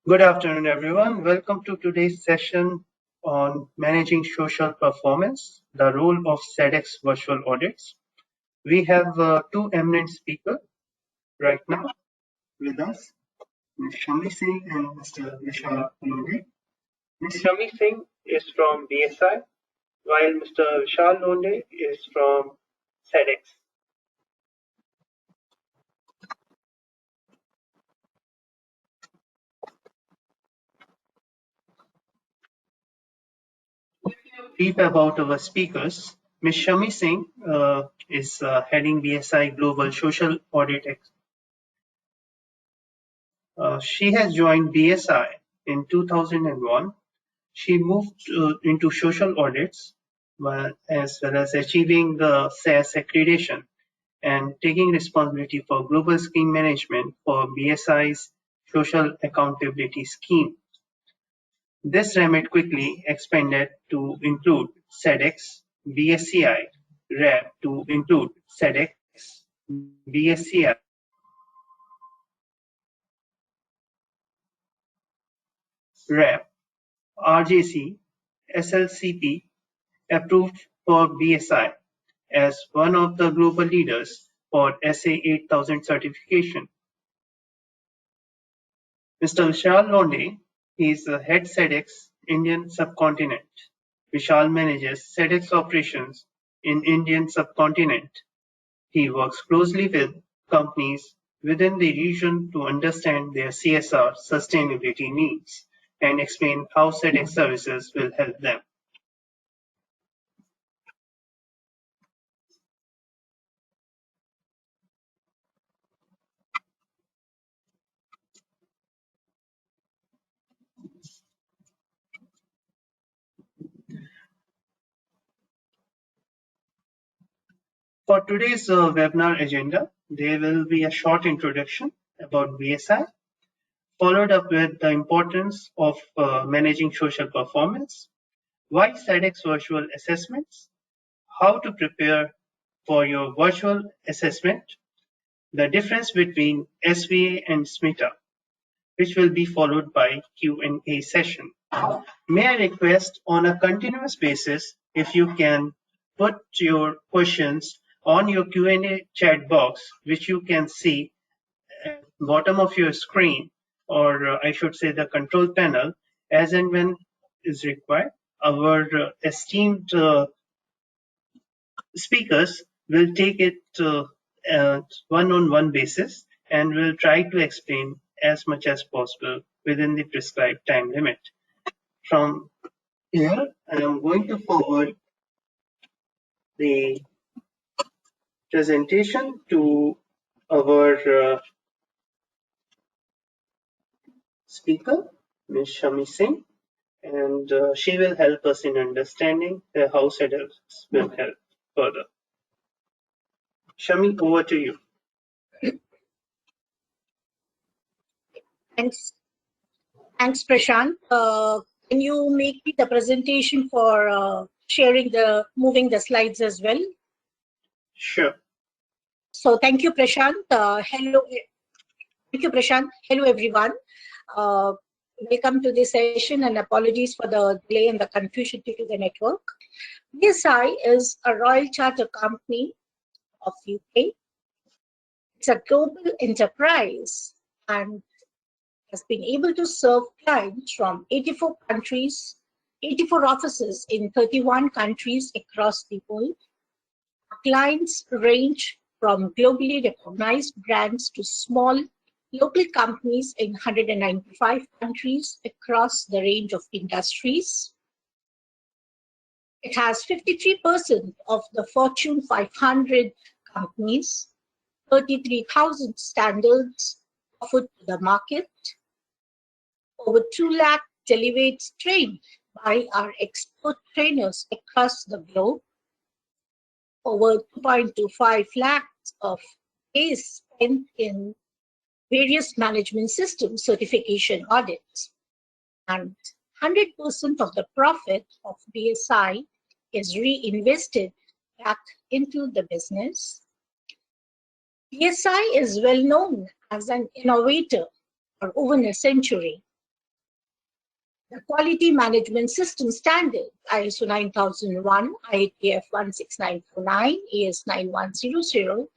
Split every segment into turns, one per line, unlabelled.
Good afternoon, everyone. Welcome to today's session on managing social performance, the role of Sedex Virtual Audits. We have two eminent speakers right now with us, Ms. Shami Singh and Mr. Vishal Londe. Ms. Shami Singh is from BSI, while Mr. Vishal Londe is from Sedex. Brief about our speakers. Ms. Shami Singh is heading BSI Global Social Audit. She has joined BSI in 2001. She moved into social audits as well as achieving the SAS accreditation and taking responsibility for global scheme management for BSI's social accountability scheme. This remit quickly expanded to include Sedex, BSCI, RAB to include Sedex, BSCI, RAB, RJC, SLCP, approved for BSI as one of the global leaders for SA 8000 certification. Mr. Vishal Londe is the head Sedex Indian subcontinent. Vishal manages Sedex operations in Indian subcontinent. He works closely with companies within the region to understand their CSR sustainability needs and explain how Sedex services will help them. For today's webinar agenda, there will be a short introduction about BSI, followed up with the importance of managing social performance, why Sedex virtual assessments, how to prepare for your virtual assessment, the difference between SVA and SMITA, which will be followed by Q&A session. May I request on a continuous basis if you can put your questions on your Q&A chat box, which you can see at the bottom of your screen, or I should say the control panel, as and when is required. Our esteemed speakers will take it at one-on-one basis and will try to explain as much as possible within the prescribed time limit. From here, I am going to forward the presentation to our speaker, Ms. Shami Singh, and she will help us in understanding how Sedex will help further. Shami, over to you.
Thanks, Prashant. Can you make the presentation for moving the slides as well?
Sure.
So thank you, Prashant. Hello, everyone. Welcome to this session, and apologies for the delay and the confusion due to the network. BSI is a Royal Charter company of UK. It's a global enterprise and has been able to serve clients from 84 countries, 84 offices in 31 countries across the world. Clients range from globally recognized brands to small local companies in 195 countries across the range of industries. It has 53% of the Fortune 500 companies, 33,000 standards offered to the market, over 2 lakh delegates trained by our expert trainers across the globe, over 2.25 lakhs of days spent in various management system certification audits, and 100% of the profit of BSI is reinvested back into the business. BSI is well known as an innovator for over a century. The Quality Management System Standard, ISO 9001, IATF 16949, AS 9100,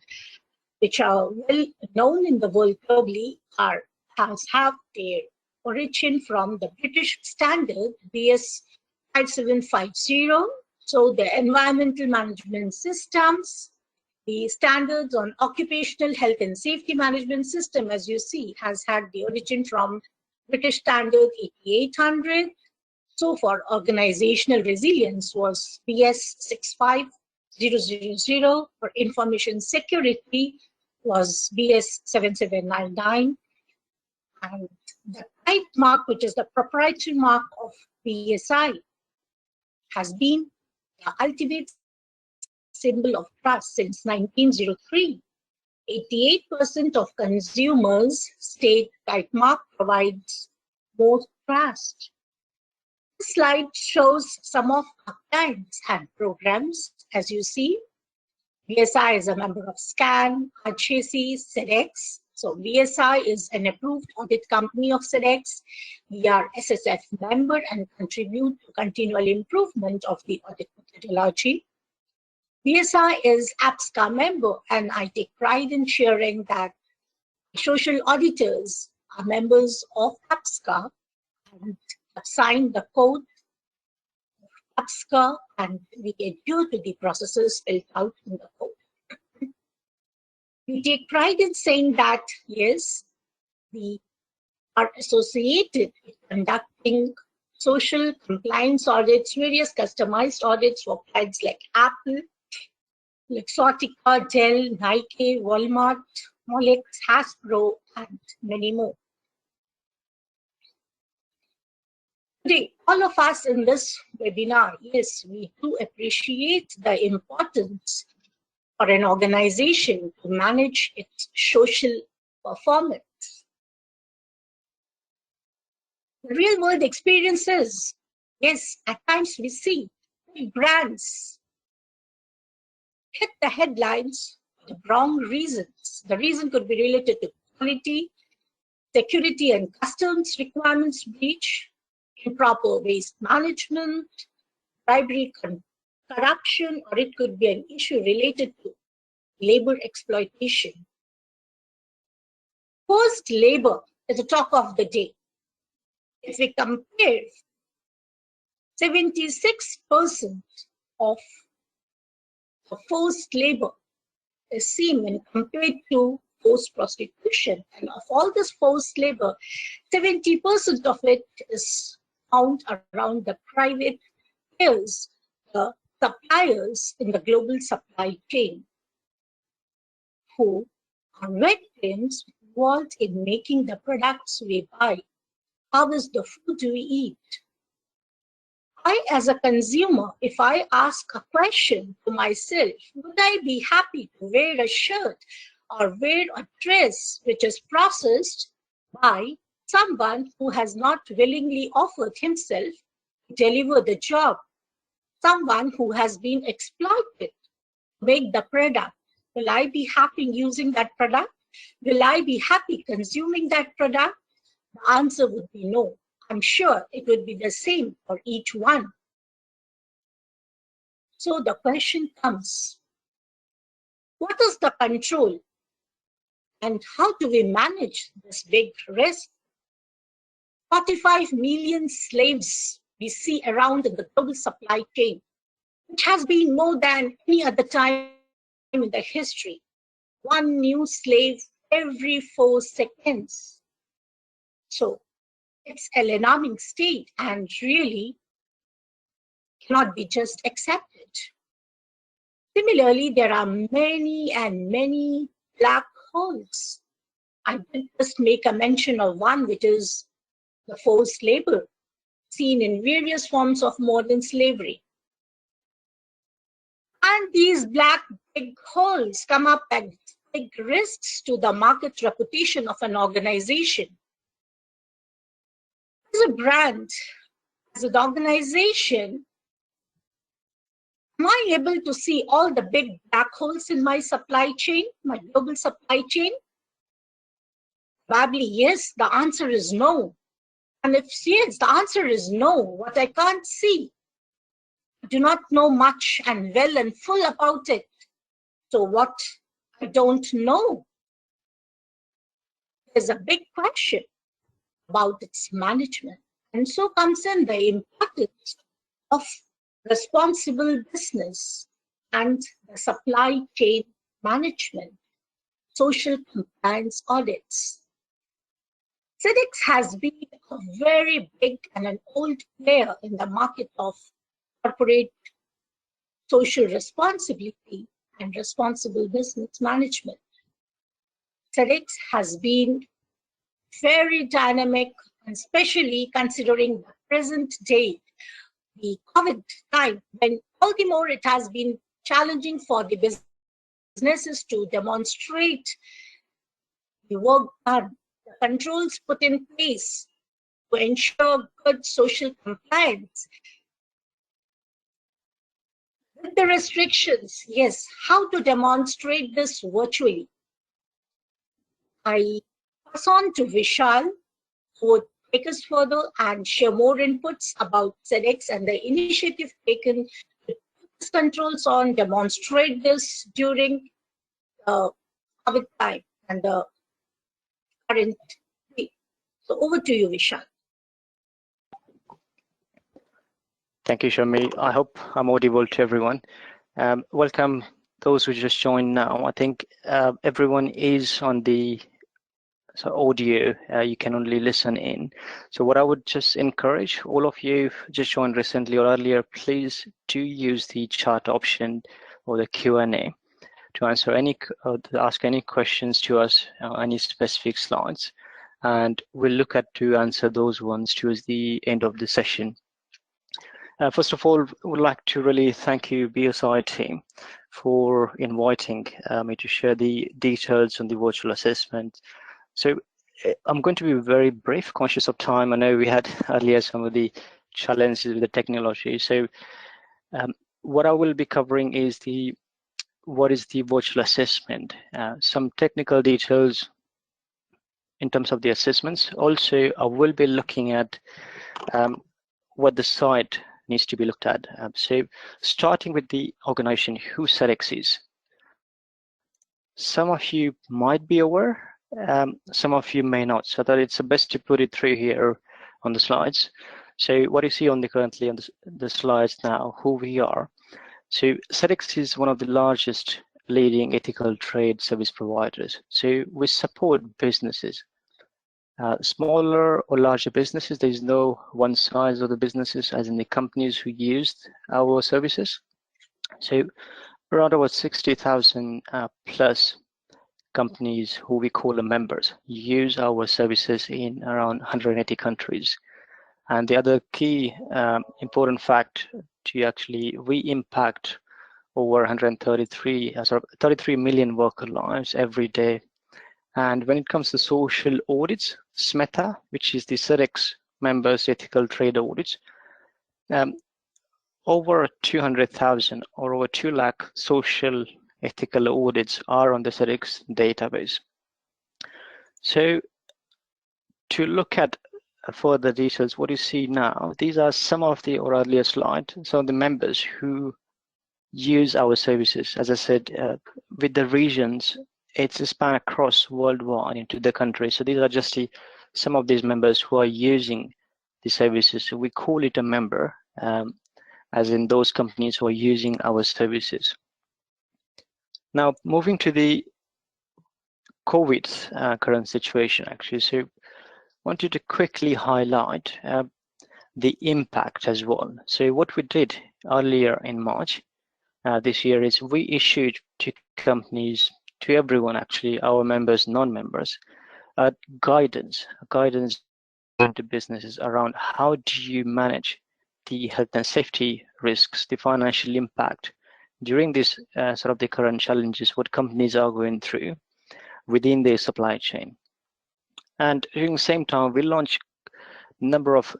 which are well known in the world globally, have their origin from the British standard BS 5750. So the environmental management systems, the standards on occupational health and safety management system, as you see, has had the origin from British standard 8800. So for organizational resilience was BS 65000. For information security was BS 7799. And the type mark, which is the proprietary mark of BSI, has been the ultimate symbol of trust since 1903. 88% of consumers state type mark provides more trust. This slide shows some of our clients had programs. As you see, BSI is a member of SCAN, HACI, Sedex. So BSI is an approved audit company of Sedex. We are SSF member and contribute to continual improvement of the audit methodology. BSI is APSCA member, and I take pride in sharing that social auditors are members of APSCA and have signed the code of APSCA, and we adhere to the processes spelled out in the code. We take pride in saying that, yes, we are associated with conducting social compliance audits, various customized audits for clients like Apple, Luxottica, Dell, Nike, Walmart, Molex, Hasbro, and many more. Today, all of us in this webinar, yes, we do appreciate the importance for an organization to manage its social performance. The real world experiences, yes, at times we see big brands hit the headlines for the wrong reasons. The reason could be related to quality, security and customs requirements breach, improper waste management, bribery, corruption, or it could be an issue related to labor exploitation. Forced labor is the talk of the day. If we compare 76% of the forced labor is seen when compared to forced prostitution. And of all this forced labor, 70% of it is found around the private players, the suppliers in the global supply chain, who are victims involved in making the products we buy. How is the food we eat? I, as a consumer, if I ask a question to myself, would I be happy to wear a shirt or wear a dress which is processed by someone who has not willingly offered himself to deliver the job, someone who has been exploited to make the product? Will I be happy using that product? Will I be happy consuming that product? The answer would be no. I'm sure it would be the same for each one. So the question comes, what is the control and how do we manage this big risk? 45 million slaves we see around in the global supply chain, which has been more than any other time in the history. One new slave every 4 seconds. So it's an alarming state and really cannot be just accepted. Similarly, there are many and many black holes. I did just make a mention of one, which is the forced labor seen in various forms of modern slavery. And these black big holes come up at big risks to the market reputation of an organization. As a brand, as an organization, am I able to see all the big black holes in my supply chain, my global supply chain? Probably yes. The answer is no. And if yes, the answer is no. What I can't see, I do not know much and well and full about it. So what I don't know is a big question about its management. And so comes in the importance of responsible business and the supply chain management, social compliance audits. Sedex has been a very big and an old player in the market of corporate social responsibility and responsible business management. Sedex has been very dynamic, and especially considering the present day, the COVID time, when all the more it has been challenging for the businesses to demonstrate the work done, the controls put in place to ensure good social compliance. With the restrictions, yes, how to demonstrate this virtually? I pass on to Vishal, who would take us further and share more inputs about Sedex and the initiative taken to put controls on, demonstrate this during the COVID time and the current week. So over to you, Vishal.
Thank you, Shami. I hope I'm audible to everyone. Welcome those who just joined now. I think everyone is on the audio. You can only listen in. So what I would just encourage all of you just joined recently or earlier, please do use the chat option or the Q&A to answer to ask any questions to us, any specific slides, and we'll look at to answer those ones towards the end of the session. First of all, I would like to really thank you, BSI team, for inviting me to share the details on the virtual assessment. So I'm going to be very brief, conscious of time. I know we had earlier some of the challenges with the technology. So what I will be covering is what is the virtual assessment, some technical details in terms of the assessments. Also, I will be looking at what the site needs to be looked at. So starting with the organization, who Sedex is. Some of you might be aware, some of you may not. So I thought it's best to put it through here on the slides. So what you see currently on the slides now, who we are. So Sedex is one of the largest leading ethical trade service providers. So we support businesses. Smaller or larger businesses, there is no one size of the businesses, as in the companies who used our services. So around about 60,000 plus companies who we call the members use our services in around 180 countries. And the other key important fact we impact over 33 million worker lives every day. And when it comes to social audits, SMETA, which is the Sedex members ethical trade audits, over 200,000 or over 2 lakh social ethical audits are on the Sedex database. So to look at further details, what you see now, these are some of the earlier slides, some of the members who use our services. As I said, with the regions, it's a span across worldwide into the country. So these are just some of these members who are using the services. So we call it a member, as in those companies who are using our services. Now, moving to the COVID current situation, actually. So I wanted to quickly highlight the impact as well. So what we did earlier in March this year is we issued to companies, to everyone actually, our members, non-members, guidance to businesses around how do you manage the health and safety risks, the financial impact during this the current challenges what companies are going through within their supply chain. And during the same time, we launched a number of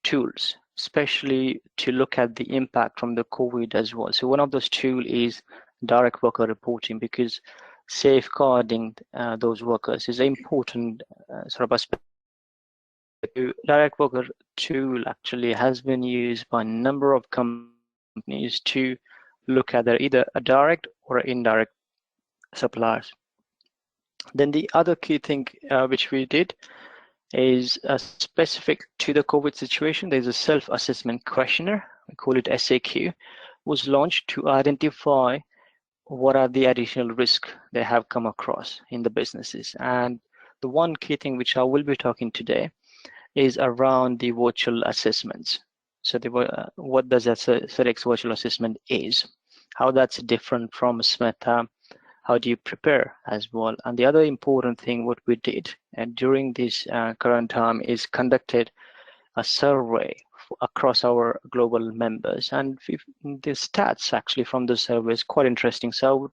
tools, especially to look at the impact from the COVID as well. So one of those tools is direct worker reporting, because safeguarding those workers is an important aspect The direct worker tool actually has been used by a number of companies to look at their either a direct or indirect suppliers. Then the other key thing which we did is specific to the COVID situation. There's a self-assessment questionnaire, we call it SAQ, was launched to identify what are the additional risks they have come across in the businesses. And the one key thing which I will be talking today is around the virtual assessments. So what does a Sedex virtual assessment is, how that's different from SMETA, how do you prepare as well. And the other important thing what we did during this current time is conducted a survey across our global members, and the stats actually from the survey is quite interesting. So I would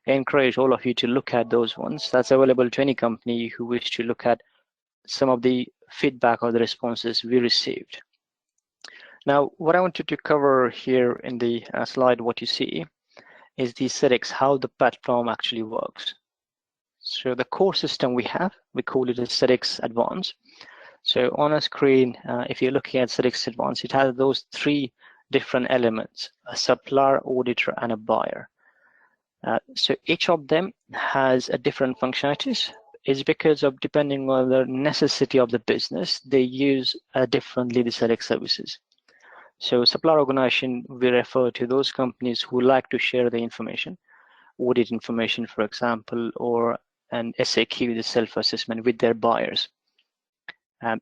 encourage all of you to look at those ones. That's available to any company who wish to look at some of the feedback or the responses we received. Now, what I wanted to cover here in the slide, what you see is the Sedex, how the platform actually works. So the core system we have, we call it a Sedex Advance. So on a screen, if you're looking at Sedex Advance, it has those three different elements: a supplier, auditor, and a buyer. So each of them has a different functionalities. Is because of depending on the necessity of the business, they use differently the Sedex services. So supplier organization, we refer to those companies who like to share the information, audit information, for example, or an SAQ, the self-assessment, with their buyers.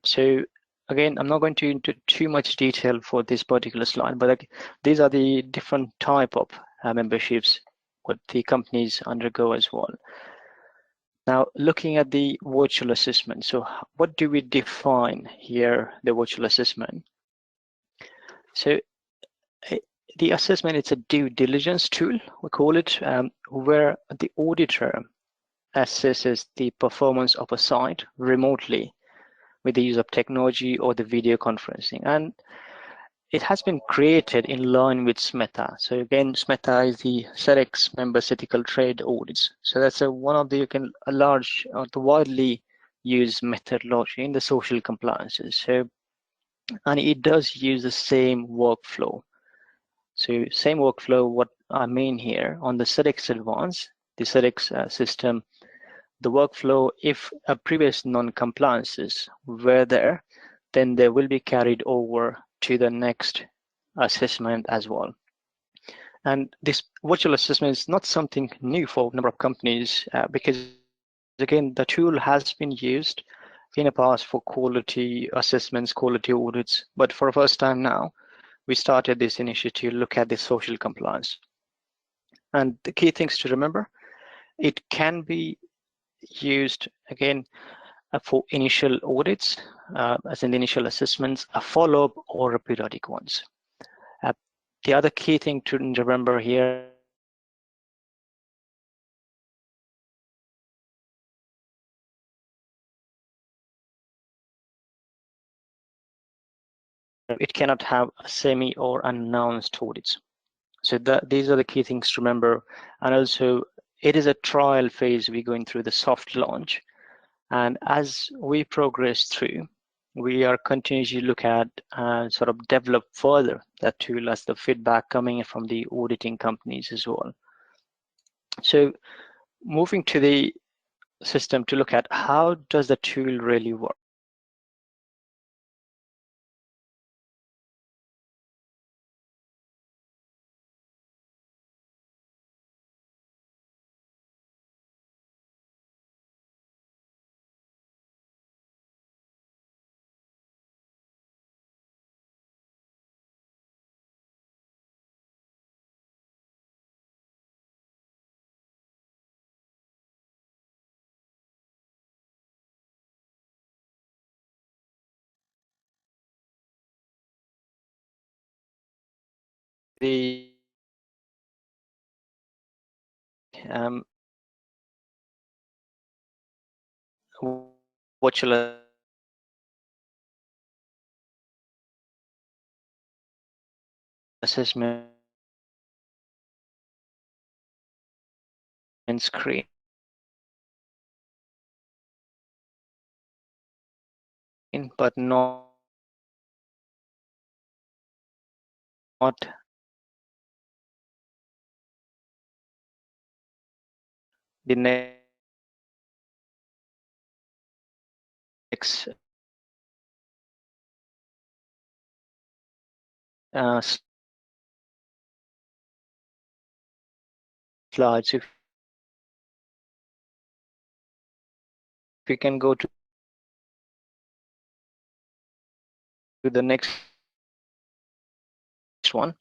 So again, I'm not going to into too much detail for this particular slide, but these are the different type of memberships what the companies undergo as well. Now, looking at the virtual assessment, so what do we define here, the virtual assessment? So the assessment, it's a due diligence tool, we call it, where the auditor assesses the performance of a site remotely with the use of technology or the video conferencing. And it has been created in line with SMETA. So again, SMETA is the Sedex Members Ethical Trade Audits. So that's one of the large, the widely used methodology in the social compliances. So, and it does use the same workflow. So same workflow, what I mean here on the Sedex Advance, the Sedex system, the workflow, if a previous non-compliances were there, then they will be carried over to the next assessment as well. And this virtual assessment is not something new for a number of companies because again, the tool has been used in the past for quality assessments, quality audits, but for the first time now, we started this initiative to look at the social compliance. And the key things to remember, it can be used again for initial audits, as in the initial assessments, a follow-up or a periodic ones. The other key thing to remember here, it cannot have a semi or unannounced audits. So these are the key things to remember. And also, it is a trial phase. We're going through the soft launch. And as we progress through, we are continuously look at and sort of develop further that tool as the feedback coming from the auditing companies as well. So moving to the system to look at how does the tool really work. The virtual assessment screen. working, but not the next slides. If we can go to the next one.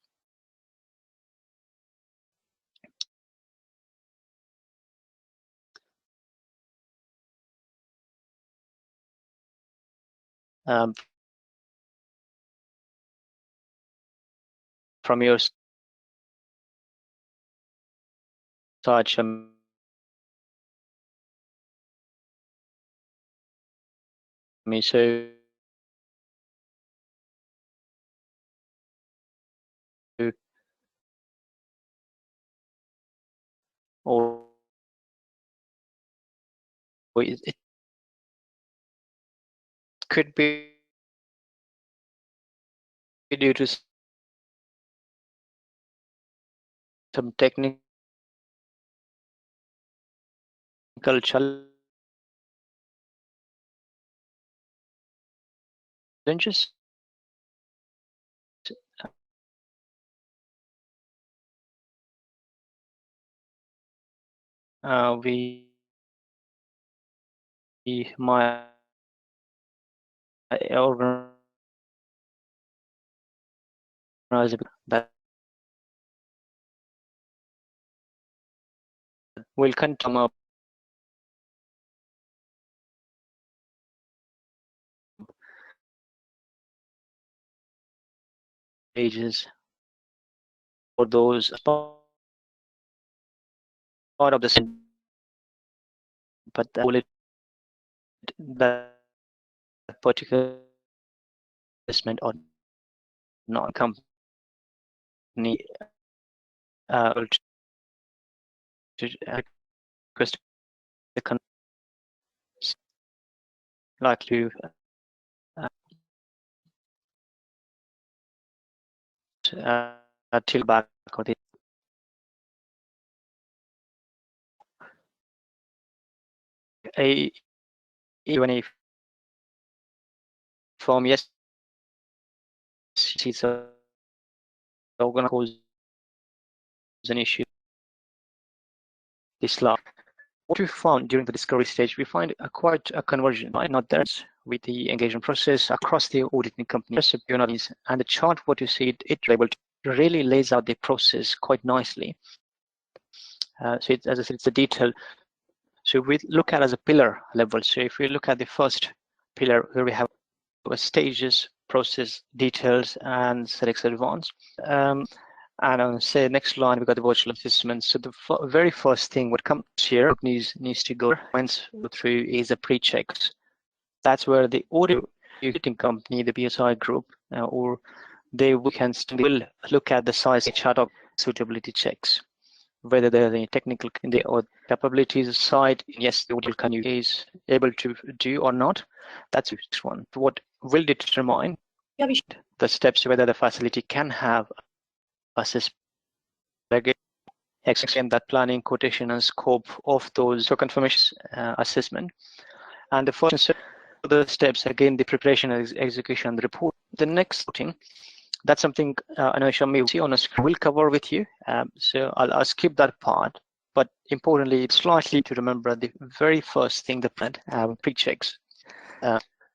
From your side, Shami, so or it could be due to some technical challenges. We might organize that will come up pages for those part of the system, but that particular assessment or not company to request the like to till back or the even if form yes it's a organ cause an issue this law. What we found during the discovery stage, we find quite a conversion, right? Not there with the engagement process across the auditing company and the chart. What you see, it able to really lays out the process quite nicely. So it's, as I said, it's a detail. So we look at it as a pillar level. So if we look at the first pillar where we have stages, process, details, and Sedex Advanced. And on say next line, we've got the virtual assessment. So the very first thing what comes here needs to go through is a pre-checks. That's where the auditing company, the BSI group, or they can still look at the size chart of suitability checks, whether there are any technical or capabilities side. Yes, the audit can is able to do or not. That's one. What will determine the steps whether the facility can have assessment, extend that planning, quotation, and scope of those so confirmation assessment. And the first the steps again, the preparation and execution, the report. The next thing, that's something I know Shami will see on a screen. We'll cover with you. So I'll skip that part. But importantly, it's slightly to remember the very first thing, the plan pre-checks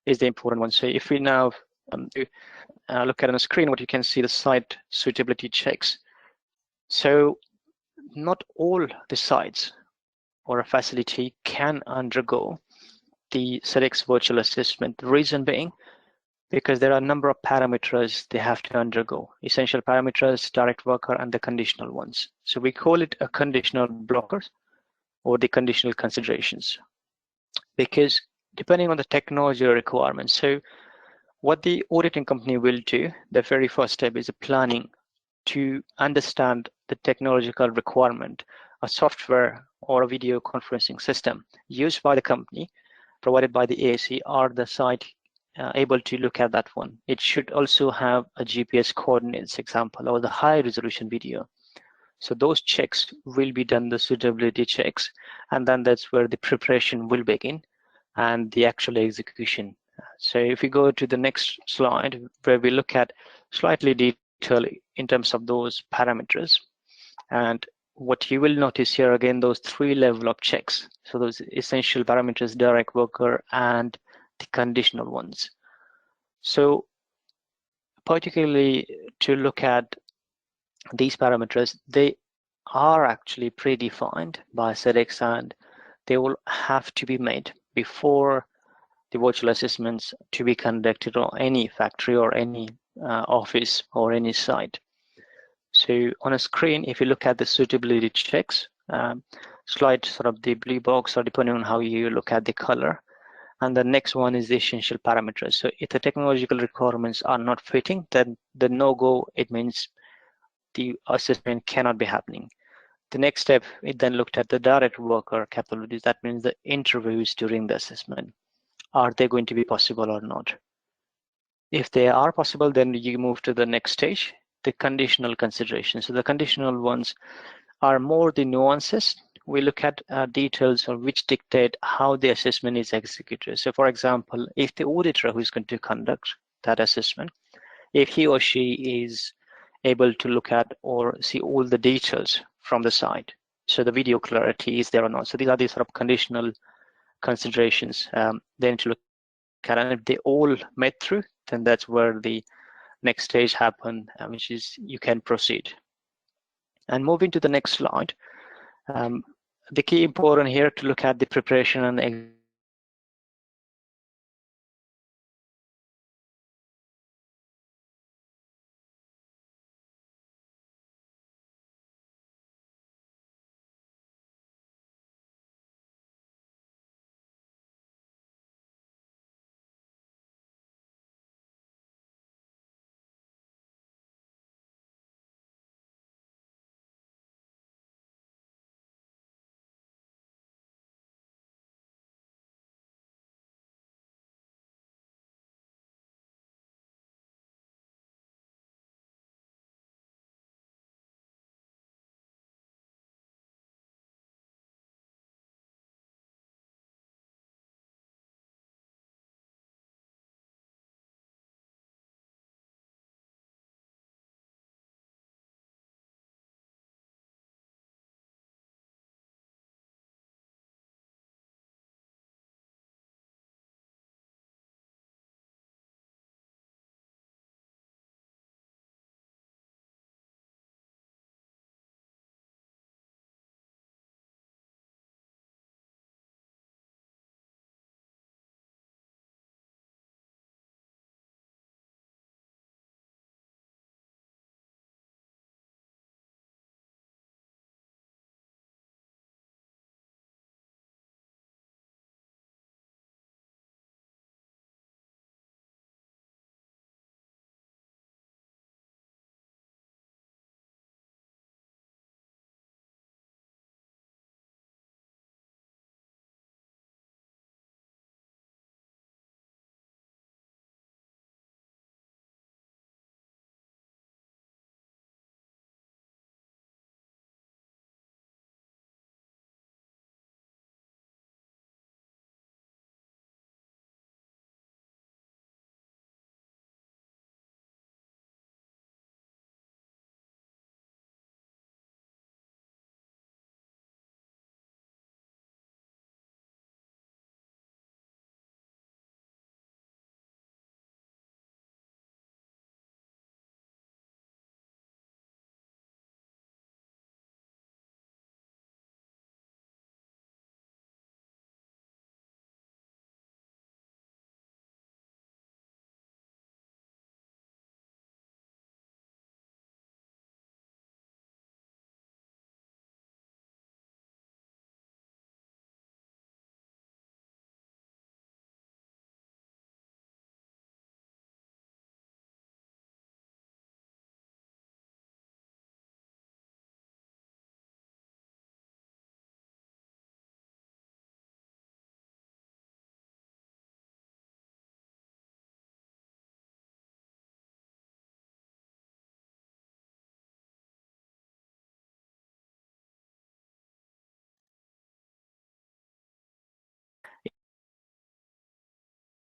is the important one. So if we now look at on the screen, what you can see the site suitability checks. So not all the sites or a facility can undergo the Sedex Virtual Assessment. The reason being, because there are a number of parameters they have to undergo. Essential parameters, direct worker, and the conditional ones. So we call it a conditional blockers or the conditional considerations. Because depending on the technology requirements. So what the auditing company will do, the very first step is the planning to understand the technological requirement, a software or a video conferencing system used by the company, provided by the ASC or the site able to look at that one. It should also have a GPS coordinates example or the high resolution video. So those checks will be done, the suitability checks, and then that's where the preparation will begin and the actual execution. So if we go to the next slide, where we look at slightly detail in terms of those parameters, and what you will notice here again, those 3 level of checks. So those essential parameters, direct worker, and the conditional ones. So particularly to look at these parameters, they are actually predefined by Sedex, and they will have to be made before the virtual assessments to be conducted on any factory or any office or any site. So on a screen, if you look at the suitability checks, slide sort of the blue box, or depending on how you look at the color. And the next one is the essential parameters. So if the technological requirements are not fitting, then the no-go, it means the assessment cannot be happening. The next step, it then looked at the direct worker capabilities. That means the interviews during the assessment. Are they going to be possible or not? If they are possible, then you move to the next stage, the conditional considerations. So the conditional ones are more the nuances. We look at details of which dictate how the assessment is executed. So for example, if the auditor who is going to conduct that assessment, if he or she is able to look at or see all the details from the site, so the video clarity is there or not. So these are the sort of conditional considerations they need to look at, and if they all met through, then that's where the next stage happen, which is you can proceed. And moving to the next slide, the key important here to look at the preparation and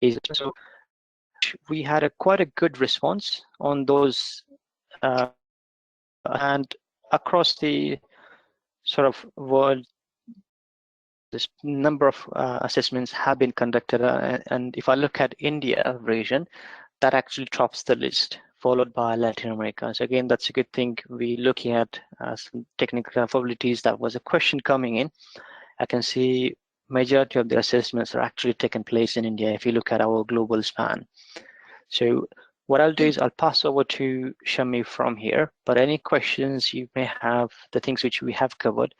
is so we had quite a good response on those, and across the sort of world, this number of assessments have been conducted, and if I look at India region, that actually tops the list, followed by Latin America. So again, that's a good thing. We're looking at some technical capabilities. That was a question coming in. I can see majority of the assessments are actually taking place in India if you look at our global span. So what I'll do is I'll pass over to Shami from here, but any questions you may have, the things which we have covered,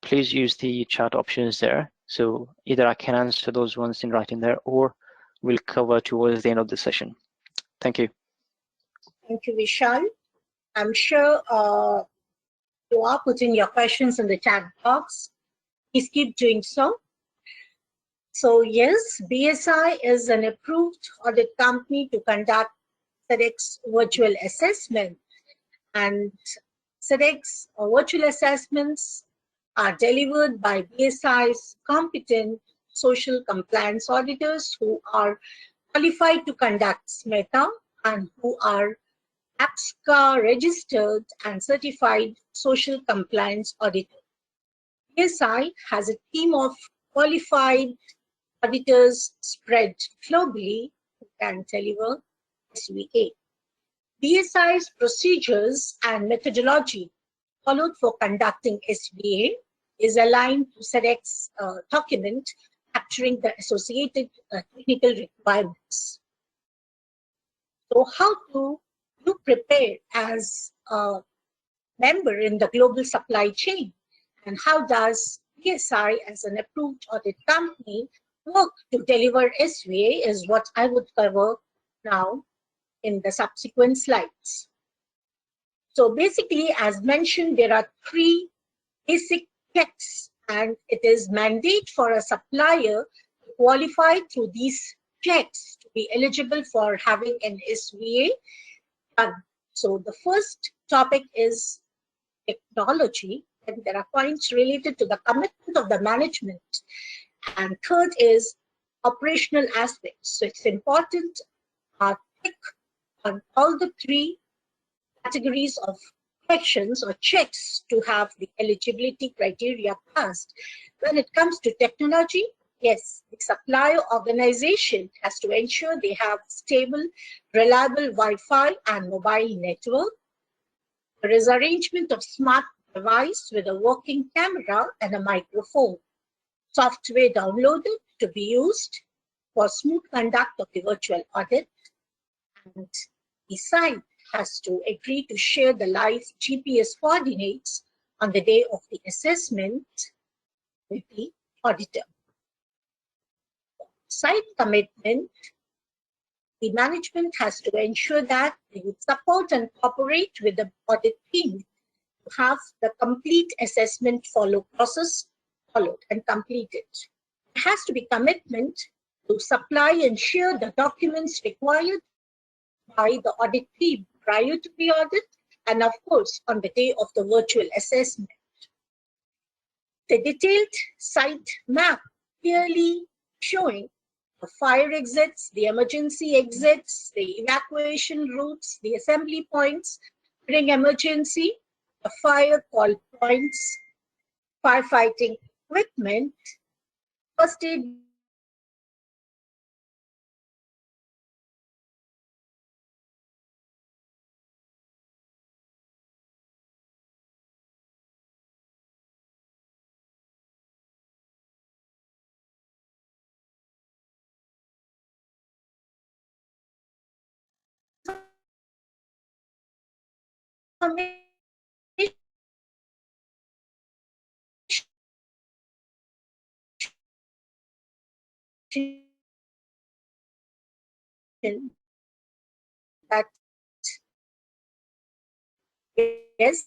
please use the chat options there. So either I can answer those ones in writing there, or we'll cover towards the end of the session. Thank you.
Thank you, Vishal. I'm sure you are putting your questions in the chat box. Please keep doing so. So yes, BSI is an approved audit company to conduct Sedex Virtual Assessment, and Sedex Virtual Assessments are delivered by BSI's competent social compliance auditors who are qualified to conduct SMETA and who are APSCA registered and certified social compliance auditor. BSI has a team of qualified auditors spread globally who can deliver SVA. BSI's procedures and methodology followed for conducting SVA is aligned to Sedex document capturing the associated technical requirements. So how do you prepare as a member in the global supply chain? And how does BSI as an approved audit company work to deliver SVA is what I would cover now in the subsequent slides. So basically, as mentioned, there are 3 basic checks, and it is mandate for a supplier to qualify through these checks to be eligible for having an SVA done. So the first topic is technology, and there are points related to the commitment of the management. And third is operational aspects. So it's important to tick on all the 3 categories of questions or checks to have the eligibility criteria passed. When it comes to technology, yes, the supplier organization has to ensure they have stable, reliable Wi-Fi and mobile network. There is arrangement of smart device with a working camera and a microphone. Software downloaded to be used for smooth conduct of the virtual audit. And the site has to agree to share the live GPS coordinates on the day of the assessment with the auditor. Site commitment, the management has to ensure that they would support and cooperate with the audit team to have the complete assessment process followed and completed. There has to be commitment to supply and share the documents required by the audit team prior to the audit and of course on the day of the virtual assessment. The detailed site map clearly showing the fire exits, the emergency exits, the evacuation routes, the assembly points during emergency, the fire call points, firefighting equipment, first aid that yes,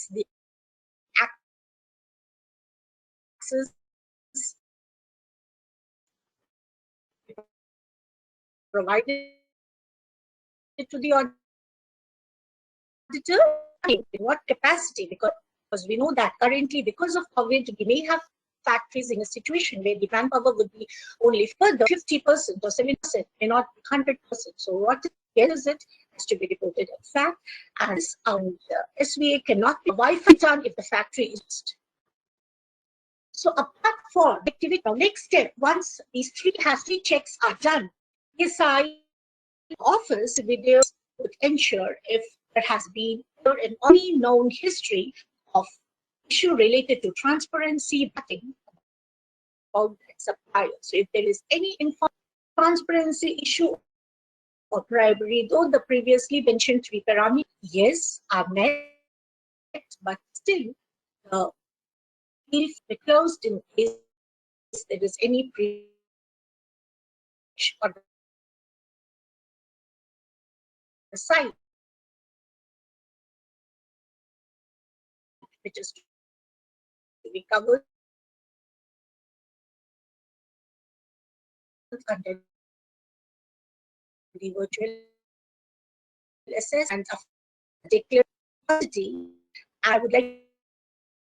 the access provided to the auditor. In what capacity? Because we know that currently, because of COVID, we may have factories in a situation where the manpower would be only further 50% or 70%, may not be 100%. So what is it has to be reported as fact, and SVA cannot be Wi-Fi done if the factory is. So apart from activity, next step, once these three checks are done, PSI office videos would ensure if there has been an only known history of issue related to transparency about that supplier. So if there is any transparency issue or bribery, though the previously mentioned three parameters, yes, are met, but still the field closed in case there is any breach or the site which is to be covered under the virtual assessment of particular quantity. I would like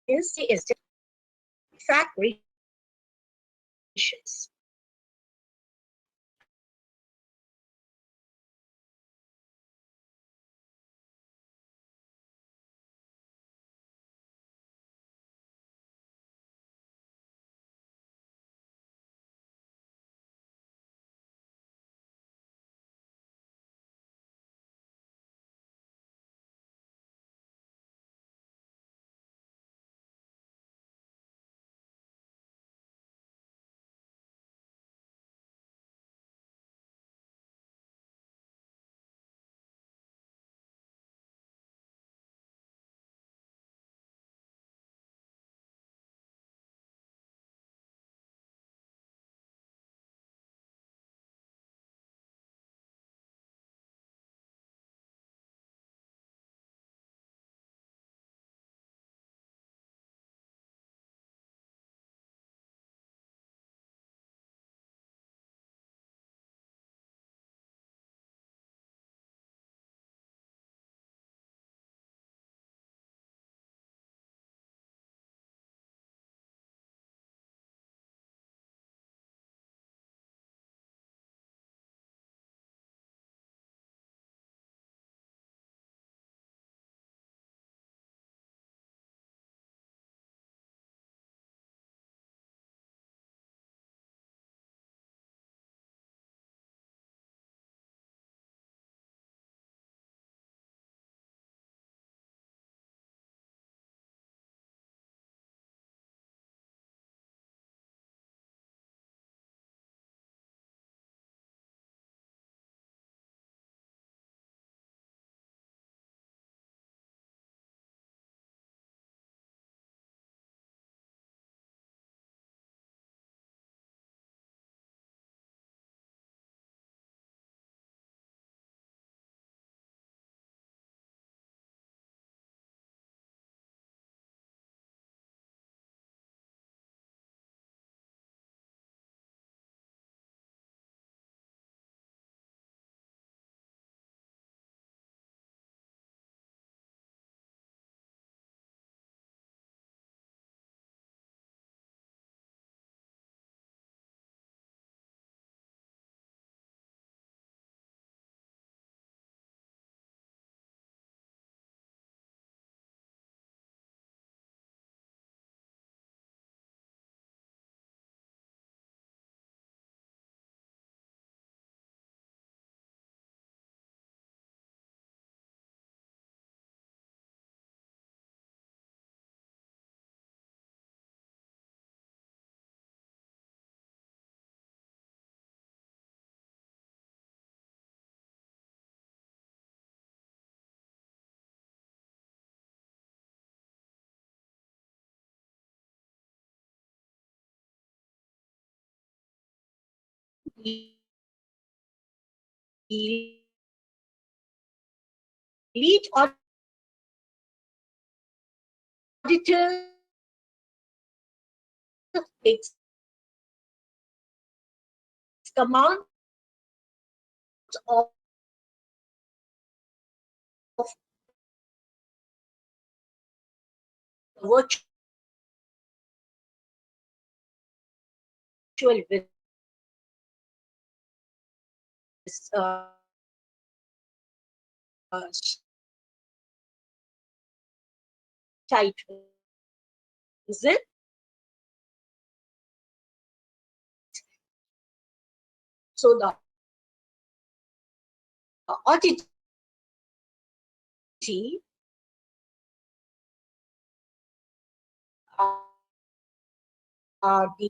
to say is fact ratios. The lead auditor takes command of virtual with title. Is it? So the audit the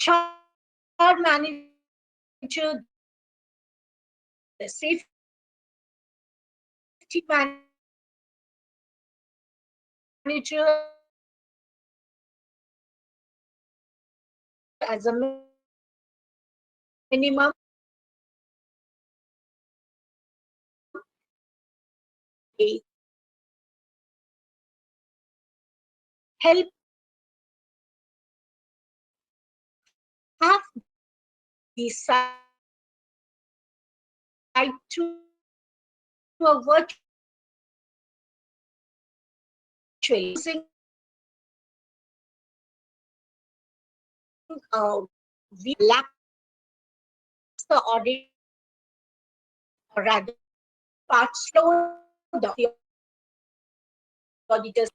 HR manager, the safety manager as a minimum a help have the site to a virtual using we lapse the audit, or rather part slow the auditors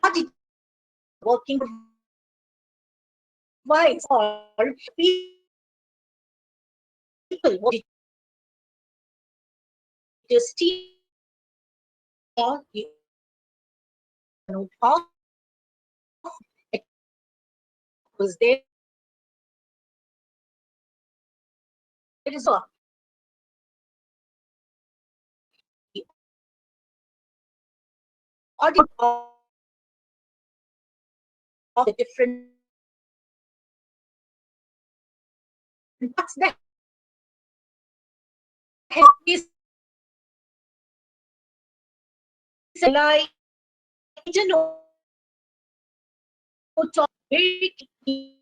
audit working wise or people just or the note of it was there. It is a the audit of the different parts that help is like you know very keep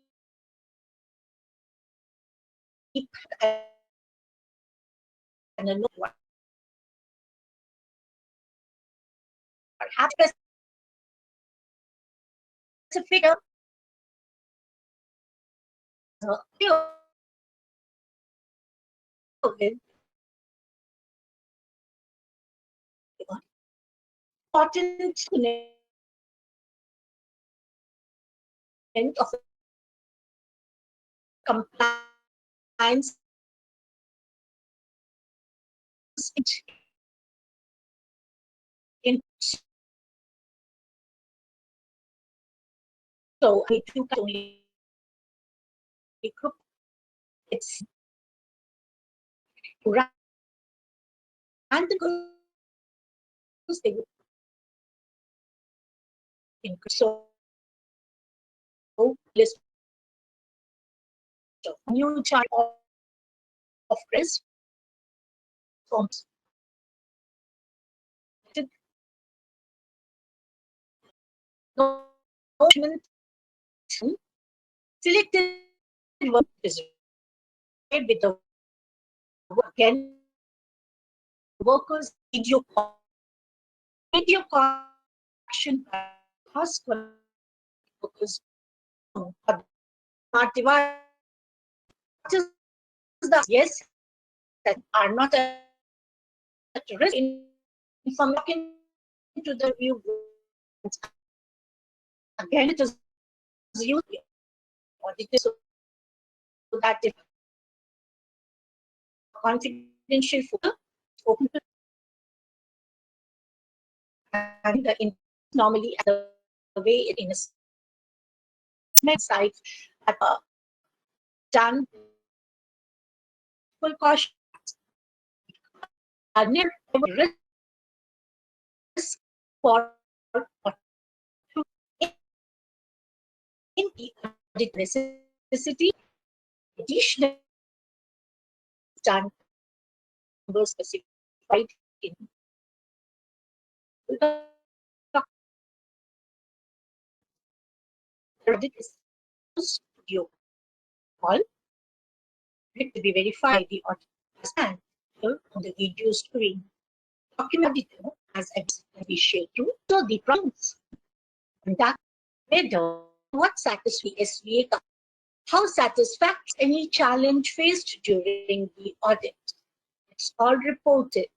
and a note have specific with important of compliance in so I think only group it's random because they would so list of new type of risk forms selected work is with the again workers video action cost workers smart devices yes that are not at risk from looking into the view again it is used audited so that if confidential folder open to and the normally the way it in a site at done full caution near risk for in the audit necessity additional done specified in the audit is studio call it to be verified the audit stand on the video screen document it as we share to so the problems That whether what satisfies SVA, how satisfies any challenge faced during the audit. It's all reported.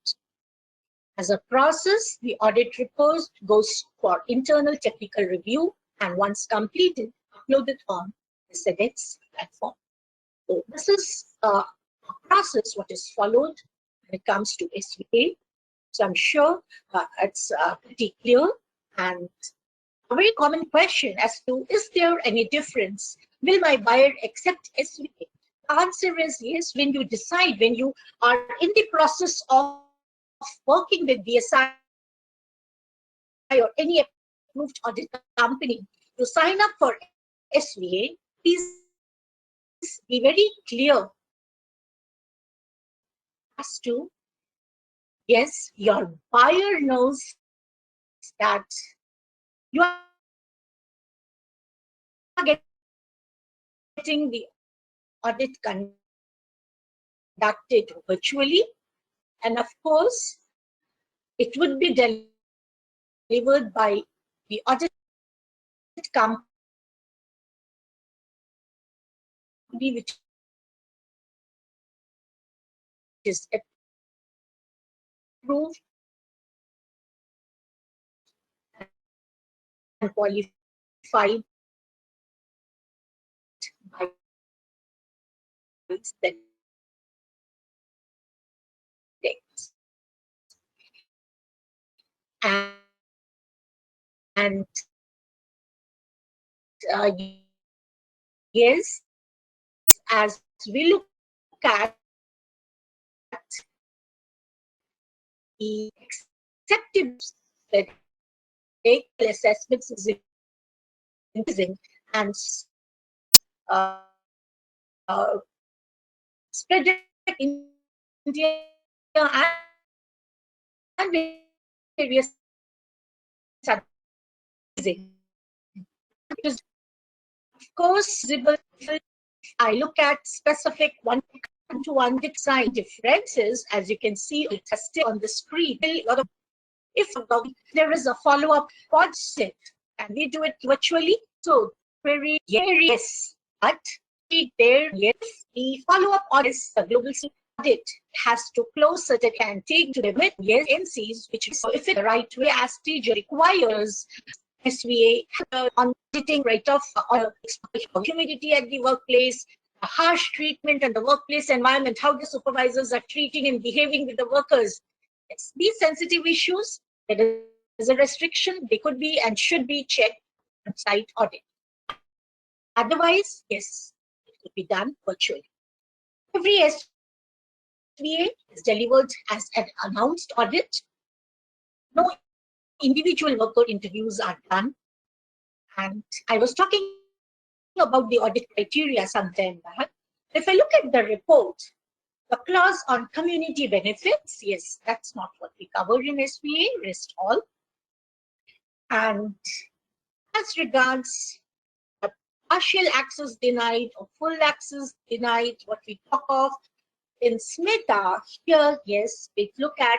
As a process, the audit report goes for internal technical review and once completed, uploaded on the Sedex platform. So this is a process what is followed when it comes to SVA. So I'm sure it's pretty clear. And a very common question as to, is there any difference? Will my buyer accept SVA? The answer is yes. When you decide, when you are in the process of working with BSI or any approved audit company to sign up for SVA, please be very clear as to, yes, your buyer knows that you are getting the audit conducted virtually, and of course, it would be delivered by the audit company which is approved and qualified by Sedex. And yes, as we look at the acceptance that assessments is increasing and spread in India and various other. Because of course, I look at specific one-to-one design differences, as you can see tested on the screen. If there is a follow-up concept and we do it virtually, so very yes, but there yes, the follow-up audit, the global audit has to close it and take to the limit yes agencies, which is if it the right way as stage requires SVA on auditing rate of humidity at the workplace, a harsh treatment and the workplace environment, how the supervisors are treating and behaving with the workers. Yes, these sensitive issues, there is a restriction, they could be and should be checked on site audit. Otherwise, yes, it could be done virtually. Every SVA is delivered as an announced audit. No individual worker interviews are done. And I was talking about the audit criteria some time back. If I look at the report, the clause on community benefits, yes, that's not what we cover in SVA, rest all. And as regards partial access denied or full access denied, what we talk of in SMITA, here, yes, we look at,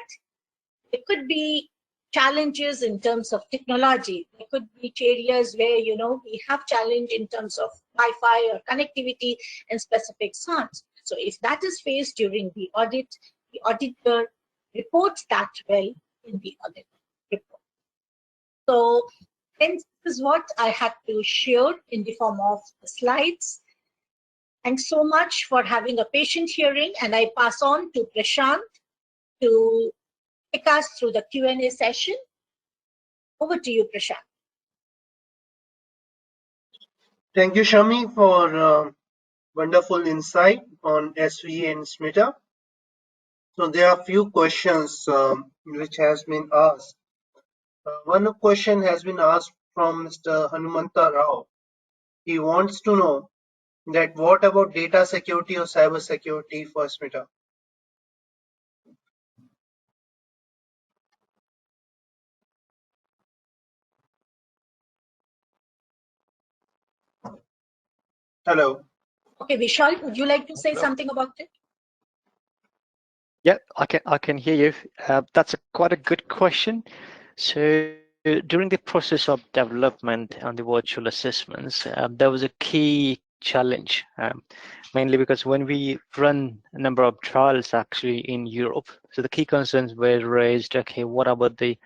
it could be challenges in terms of technology. There could be areas where, you know, we have challenge in terms of Wi-Fi or connectivity in specific zones. So if that is faced during the audit, the auditor reports that well in the audit report. So hence, this is what I had to share in the form of the slides. Thanks so much for having a patient hearing, and I pass on to Prashant to take us through the Q&A session. Over to you, Prashant.
Thank you, Shami, for wonderful insight on SVA and SMITA. So there are a few questions which has been asked. One question has been asked from Mr. Hanumanta Rao. He wants to know that what about data security or cyber security for SMITA? Hello.
Okay, Vishal, would you like to say something about it?
Yeah, I can hear you. That's quite a good question. So during the process of development on the virtual assessments, there was a key challenge, mainly because when we run a number of trials actually in Europe, so the key concerns were raised, okay, what about the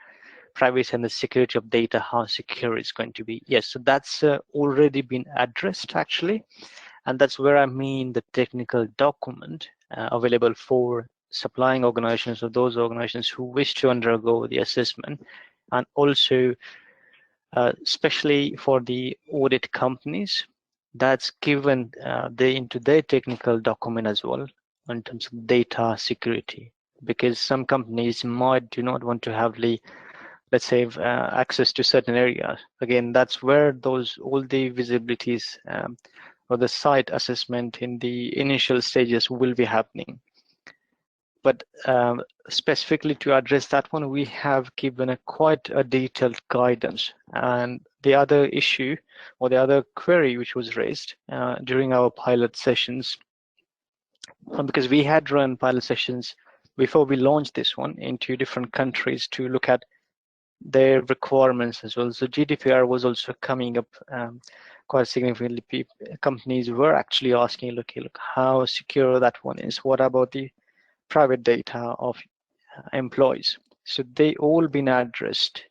privacy and the security of data, how secure it's going to be? Yes, so that's already been addressed actually, and that's where I mean the technical document available for supplying organizations or those organizations who wish to undergo the assessment, and also especially for the audit companies, that's given into their technical document as well in terms of data security, because some companies might do not want to have the, let's say, access to certain areas. Again, that's where those all the visibilities or the site assessment in the initial stages will be happening. But specifically to address that one, we have given quite a detailed guidance. And the other issue or the other query which was raised during our pilot sessions, because we had run pilot sessions before we launched this one in 2 different countries to look at their requirements as well. So GDPR was also coming up quite significantly. Companies were actually asking, look, how secure that one is. What about the private data of employees? So they all been addressed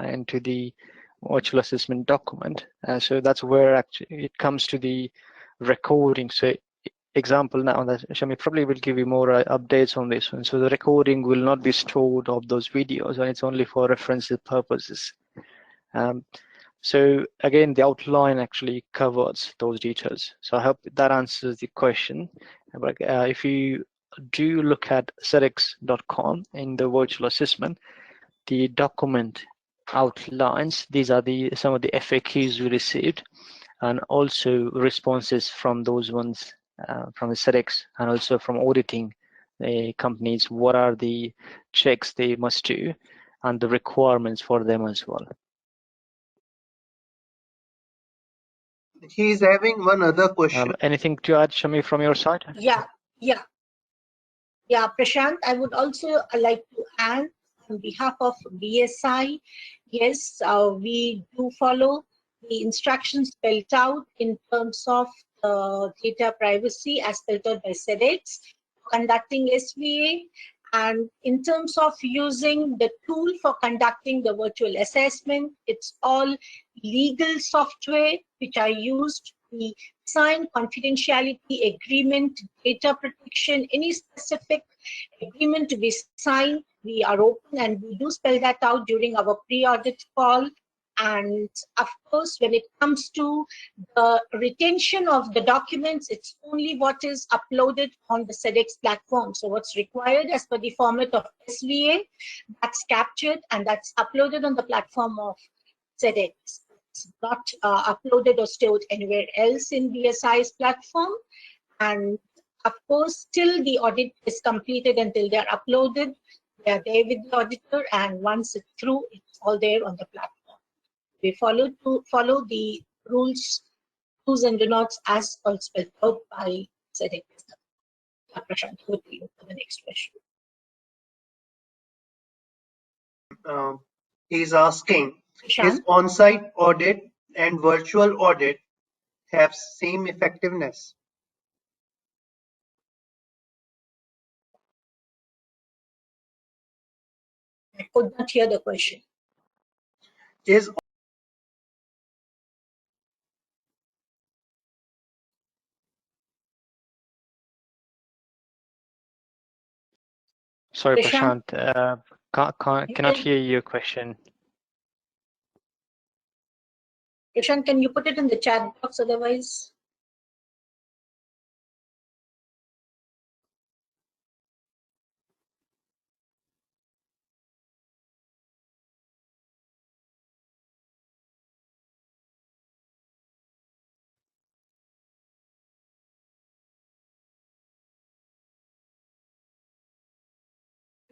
into the virtual assessment document. So that's where actually it comes to the recording. So example now that Shami probably will give you more updates on this one. So the recording will not be stored of those videos, and it's only for reference purposes. So again, the outline actually covers those details. So I hope that answers the question. But if you do look at sedex.com in the virtual assessment, the document outlines, these are some of the FAQs we received, and also responses from those ones from the Sedex and also from auditing companies, what are the checks they must do and the requirements for them as well.
He's having one other question.
Anything to add, Shami, from your side?
Yeah, Prashant, I would also like to add on behalf of BSI, yes, we do follow the instructions spelled out in terms of data privacy as spelled out by Sedex, conducting SVA, and in terms of using the tool for conducting the virtual assessment, it's all legal software which are used. We sign confidentiality agreement, data protection, any specific agreement to be signed, we are open and we do spell that out during our pre-audit call. And of course, when it comes to the retention of the documents, it's only what is uploaded on the Sedex platform. So what's required as per the format of SVA, that's captured and that's uploaded on the platform of Sedex. It's not uploaded or stored anywhere else in BSI's platform. And of course, till the audit is completed, until they're uploaded, they're there with the auditor, and once it's through, it's all there on the platform. We follow the rules, do's and do nots as all spelled out by Sedex. Prashant, over to you for the next question.
He's asking,
Prashant?
is on-site audit and virtual audit have same effectiveness?
I could not hear the question.
Is
Sorry,
Prashant?
Prashant, cannot hear your question.
Prashant, can you put it in the chat box otherwise?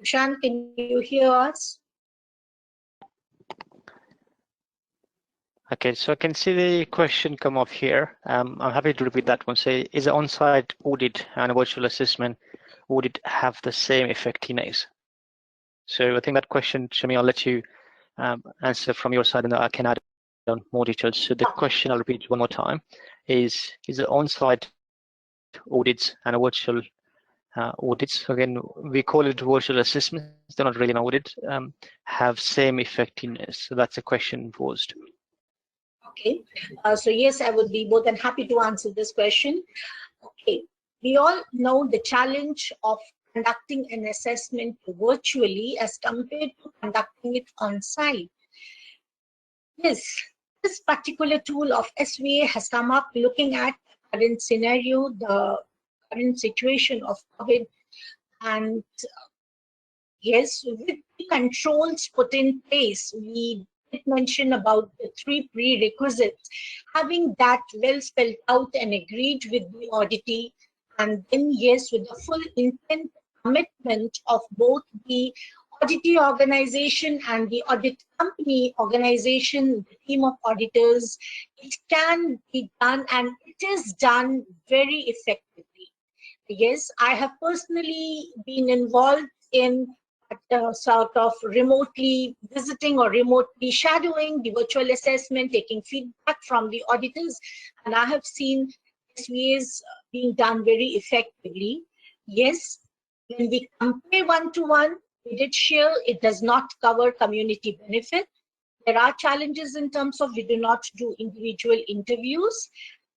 Prashant, can you hear us?
Okay, so I can see the question come up here. I'm happy to repeat that one. Say, is the on-site audit and virtual assessment audit have the same effectiveness? So I think that question, Shami, I'll let you answer from your side, and I can add on more details. So the question, I'll repeat one more time, is the on-site audits and virtual audits, again, we call it virtual assessments, they're not really an audit, have same effectiveness? So that's a question posed.
Okay, so yes, I would be more than happy to answer this question. Okay, we all know the challenge of conducting an assessment virtually as compared to conducting it on site. Yes, this particular tool of SVA has come up looking at the current scenario, the current situation of COVID, and yes, with the controls put in place, we did mention about the 3 prerequisites, having that well spelled out and agreed with the auditee, and then yes, with the full intent commitment of both the auditee organization and the audit company organization, the team of auditors, it can be done, and it is done very effectively. Yes, I have personally been involved in sort of remotely visiting or remotely shadowing the virtual assessment, taking feedback from the auditors, and I have seen SVAs being done very effectively. Yes, when we compare one-to-one, we did share it does not cover community benefit. There are challenges in terms of we do not do individual interviews,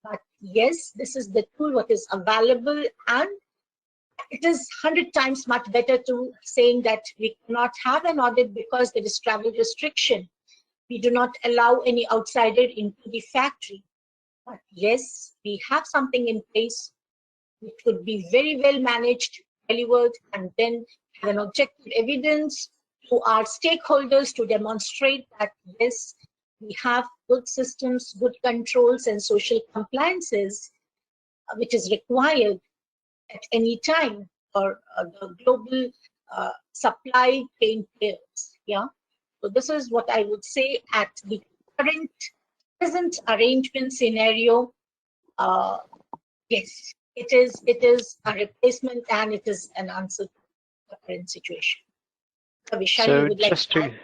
but yes, this is the tool what is available, and it is 100 times much better to saying that we cannot have an audit because there is travel restriction. We do not allow any outsider into the factory. But yes, we have something in place which would be very well managed, delivered, and then have an objective evidence to our stakeholders to demonstrate that yes, we have good systems, good controls, and social compliances, which is required at any time for the global supply chain players. Yeah, so this is what I would say at the present arrangement scenario. Yes, it is a replacement, and it is an answer to the current situation. Vishal,
So
you would like to add?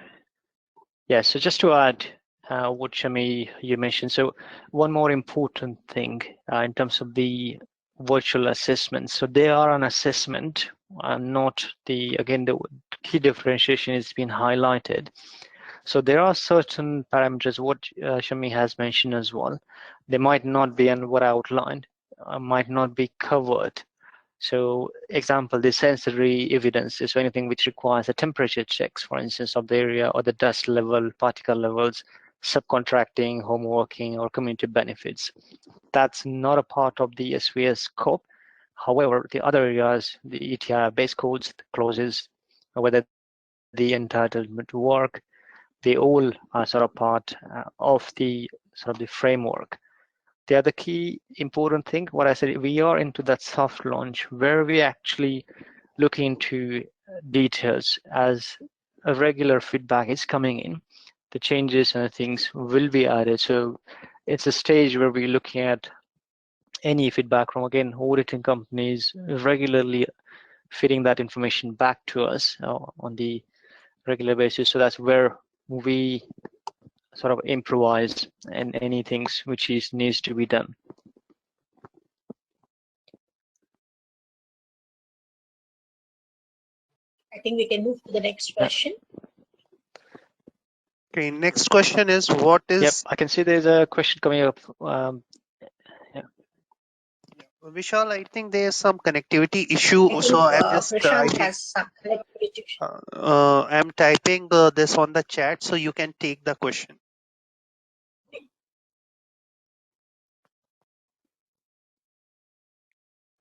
Yeah, so just to add what Shami you mentioned, so one more important thing in terms of the virtual assessment. So they are an assessment, not the, again, the key differentiation is being highlighted. So there are certain parameters, what Shami has mentioned as well. They might not be, and what I outlined, might not be covered. So example, the sensory evidence is anything which requires a temperature checks, for instance, of the area or the dust level, particle levels, subcontracting, home working, or community benefits. That's not a part of the SVS scope. However, the other areas, the ETI base codes, the clauses, whether the entitlement to work, they all are sort of part of the sort of the framework. The other key important thing, what I said, we are into that soft launch where we actually look into details as a regular feedback is coming in. The changes and the things will be added. So it's a stage where we're looking at any feedback from, again, auditing companies, regularly feeding that information back to us on the regular basis. So that's where we sort of improvise and any things which needs to be done.
I think we can move to the next question.
Okay, next question is what is...
Yep, I can see there's a question coming up.
Vishal, I think there's some connectivity issue.
I think,
So I'm just
Prashant has some connectivity issue.
I'm typing this on the chat so you can take the question.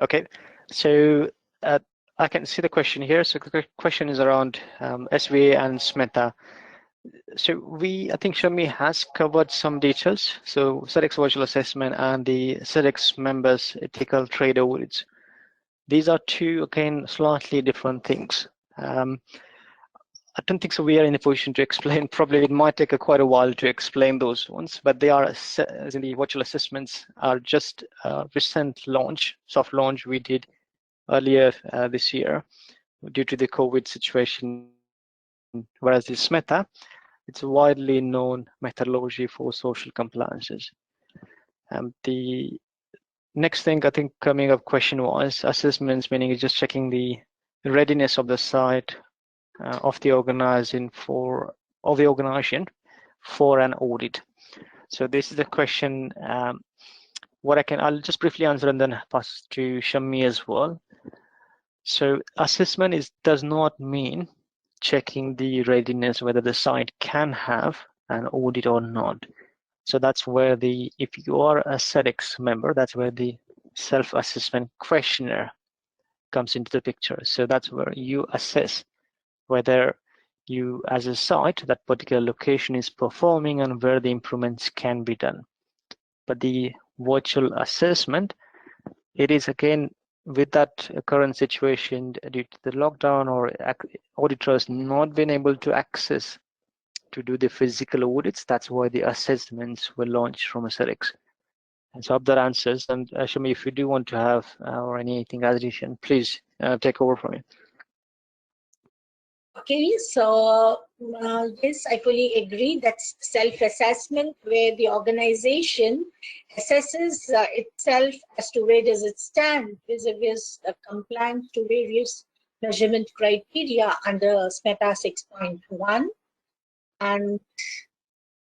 Okay, so I can see the question here. So the question is around SVA and SMETA. So I think Shami has covered some details. So Sedex Virtual Assessment and the Sedex members ethical trade audits. These are two, again, slightly different things. I don't think so we are in a position to explain. Probably it might take quite a while to explain those ones, but they are, as in the virtual assessments, are just a recent launch, soft launch we did earlier this year due to the COVID situation, whereas the SMETA, It's a widely known methodology for social compliances. The next thing I think coming up question was assessments, meaning it's just checking the readiness of the site of the organization for an audit. So this is the question. I'll just briefly answer and then pass to Shami as well. So assessment does not mean checking the readiness whether the site can have an audit or not. So that's where if you are a Sedex member, that's where the self-assessment questionnaire comes into the picture. So that's where you assess whether you, as a site, that particular location is performing and where the improvements can be done. But the virtual assessment, it is again with that current situation due to the lockdown or auditors not being able to access to do the physical audits. That's why the assessments were launched from a Sedex. And so I hope that answers. And Shami, if you do want to have or anything addition, please take over from it.
Okay, so yes, I fully agree. That's self-assessment where the organization assesses itself as to where does it stand vis-a-vis compliance to various measurement criteria under SMETA 6.1. And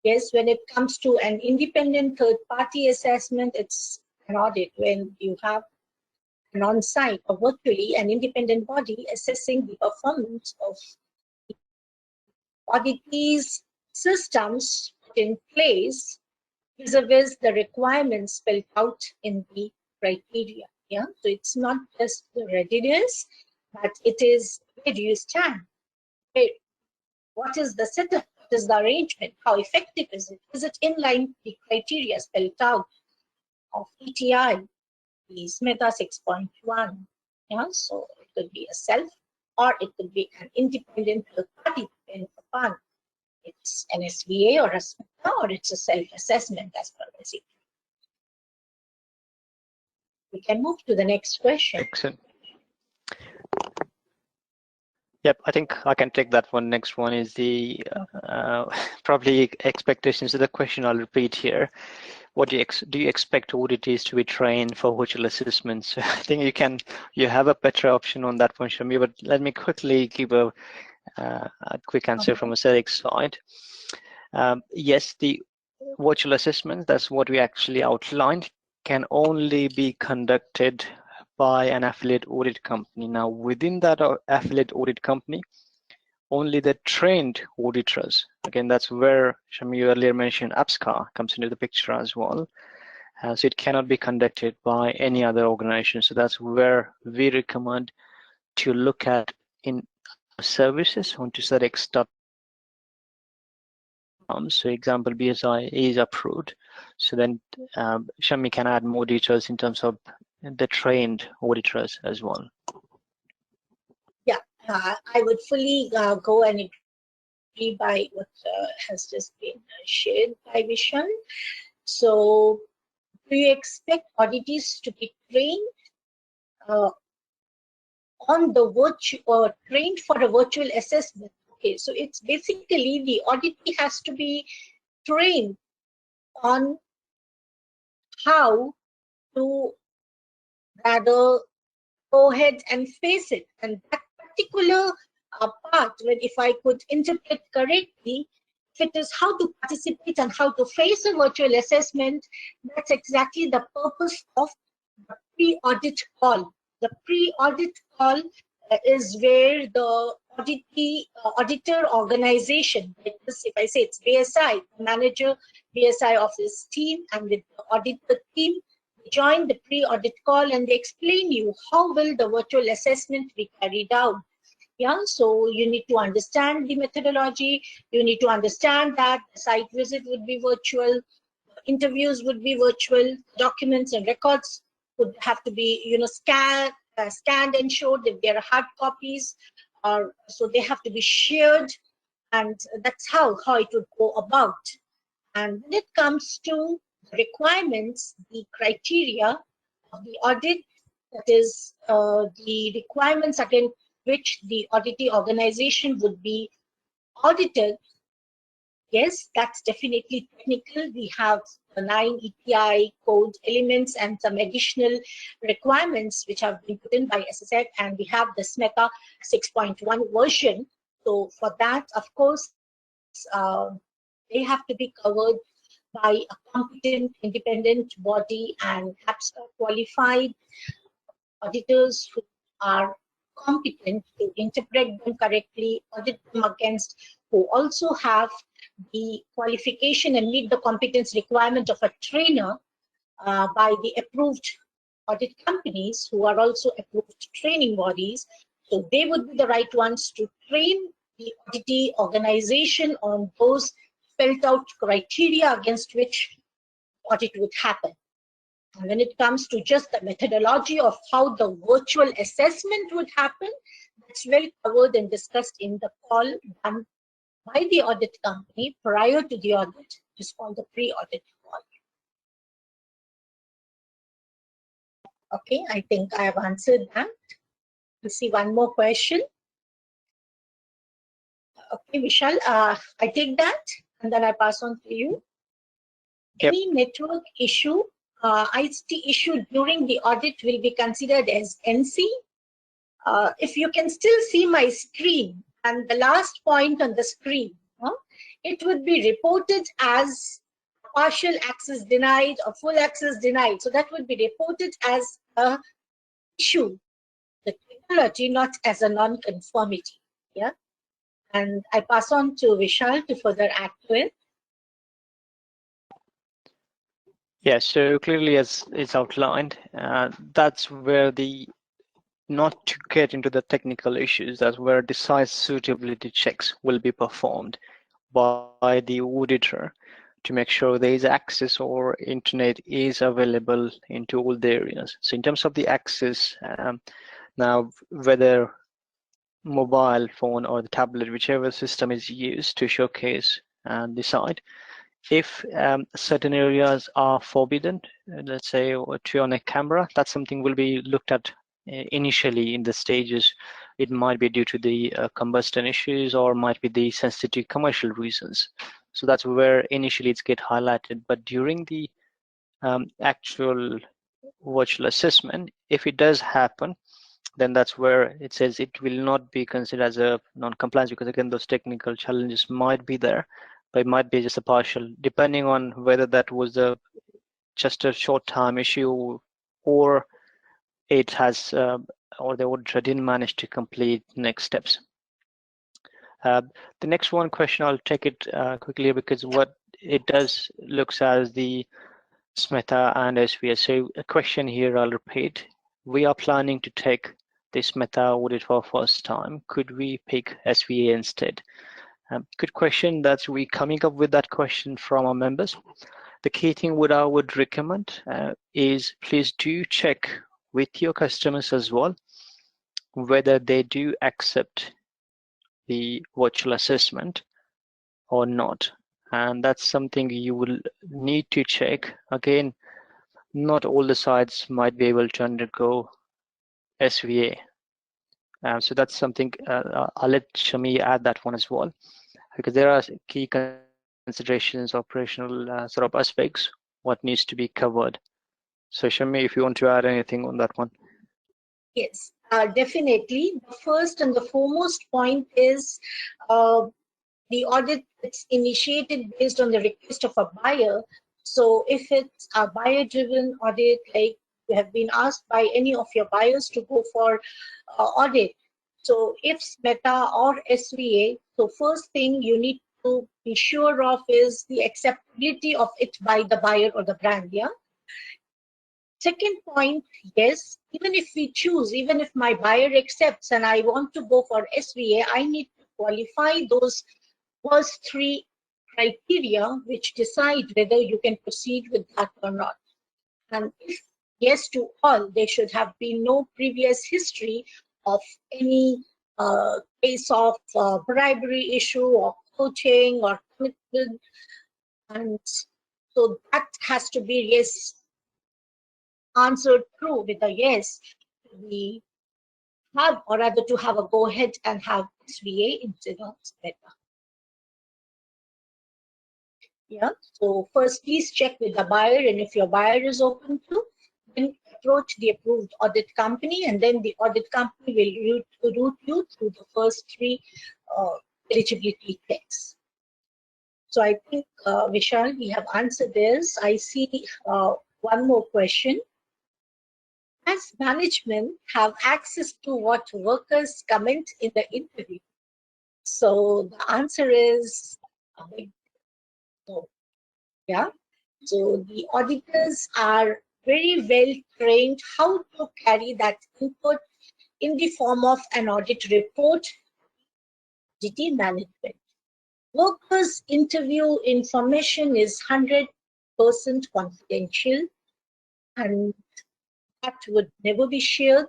yes, when it comes to an independent third-party assessment, it's an audit when you have an on-site or virtually an independent body assessing the performance of auditees' systems put in place vis-a-vis the requirements spelled out in the criteria. Yeah, so it's not just the readiness, but it is where do you stand? What is the setup? What is the arrangement? How effective is it? Is it in line with the criteria spelled out of ETI, the SMETA 6.1? Yeah, so it could be a self or it could be an independent third party depending upon it's an SVA or a SMETA or it's a self-assessment as per the CP. We can move to the next question.
Excellent. Yep, I think I can take that one. Next one is the probably expectations. So the question I'll repeat here. What do you expect auditors to be trained for virtual assessments? I think you have a better option on that one, Shami, but let me quickly give a quick answer from a Sedex side. Yes, the virtual assessments, that's what we actually outlined, can only be conducted by an affiliate audit company. Now, within that affiliate audit company, only the trained auditors, again, that's where Shami earlier mentioned APSCA comes into the picture as well. So it cannot be conducted by any other organization. So that's where we recommend to look at in services onto Sedex.com. So example, BSI is approved. So then Shami can add more details in terms of the trained auditors as well.
Yeah, I would fully go and agree by what has just been shared by Vishan. So do you expect auditees to be trained on the virtual or trained for a virtual assessment? Okay, so it's basically the auditee has to be trained on how to rather go ahead and face it. And that particular part, when if I could interpret correctly, if it is how to participate and how to face a virtual assessment, that's exactly the purpose of the pre-audit call. The pre-audit call is where the auditor organization, like this, if I say it's BSI, the manager, BSI of this team, and with the auditor team, join the pre-audit call and they explain you how will the virtual assessment be carried out. Yeah, so you need to understand the methodology. You need to understand that the site visit would be virtual, interviews would be virtual, documents and records would have to be, scanned and showed if there are hard copies, or so they have to be shared, and that's how it would go about. And when it comes to requirements, the criteria of the audit, that is the requirements against which the auditing organization would be audited, Yes, that's definitely technical. We have the 9 EPI code elements and some additional requirements which have been put in by SSF, and we have the SMETA 6.1 version. So for that, of course, they have to be covered by a competent, independent body and qualified auditors who are competent to interpret them correctly, audit them against, who also have the qualification and meet the competence requirement of a trainer by the approved audit companies who are also approved training bodies. So they would be the right ones to train the auditee organization on those felt out criteria against which audit would happen. And when it comes to just the methodology of how the virtual assessment would happen, that's well covered and discussed in the call done by the audit company prior to the audit, which is called the pre-audit call. Okay, I think I have answered that. We'll see one more question. Okay, Vishal, I take that and then I pass on to you.
Yep.
Any network issue, ICT issue during the audit will be considered as NC. If you can still see my screen and the last point on the screen, it would be reported as partial access denied or full access denied. So that would be reported as a issue, the technology, not as a non-conformity. Yeah. And I pass on to Vishal to further add to it.
Yeah, so clearly as it's outlined, that's where not to get into the technical issues, that's where decisive suitability checks will be performed by the auditor to make sure there is access or internet is available into all the areas. So in terms of the access, now whether mobile phone or the tablet, whichever system is used to showcase and decide, if certain areas are forbidden, let's say to on a camera, that's something will be looked at initially in the stages. It might be due to the combustion issues or might be the sensitive commercial reasons. So that's where initially it's get highlighted. But during the actual virtual assessment, if it does happen, then that's where it says it will not be considered as a non-compliance, because again those technical challenges might be there, but it might be just a partial, depending on whether that was just a short-time issue or it has or the auditor didn't manage to complete next steps. The next one question, I'll take it quickly because what it does looks as the SMETA and SVA. So a question here I'll repeat. We are planning to take this meta audit for first time. Could we pick SVA instead? Good question. That's we coming up with that question from our members. The key thing what I would recommend is please do check with your customers as well whether they do accept the virtual assessment or not, and that's something you will need to check. Again, not all the sites might be able to undergo SVA. So that's something I'll let Shami add that one as well, because there are key considerations, operational sort of aspects, what needs to be covered. So Shami, if you want to add anything on that one.
Yes, definitely. The first and the foremost point is the audit that's initiated based on the request of a buyer. So if it's a buyer-driven audit, like you have been asked by any of your buyers to go for audit. So if SMETA or SVA, so first thing you need to be sure of is the acceptability of it by the buyer or the brand, yeah? Second point, yes, even if we choose, even if my buyer accepts and I want to go for SVA, I need to qualify those first three criteria which decide whether you can proceed with that or not. And if yes to all, there should have been no previous history of any case of bribery issue or coaching or commitment. And so that has to be yes answered through with a yes. We have, or rather to have a go ahead and have SVA instead of SMETA. Yeah. So first, please check with the buyer, and if your buyer is open to, then approach the approved audit company, and then the audit company will route you through the first three eligibility checks. So I think, Vishal, we have answered this. I see one more question. Does management have access to what workers comment in the interview? So the answer is a big no. Yeah. So the auditors are very well trained how to carry that input in the form of an audit report, GT management. Workers' interview information is 100% confidential, and that would never be shared,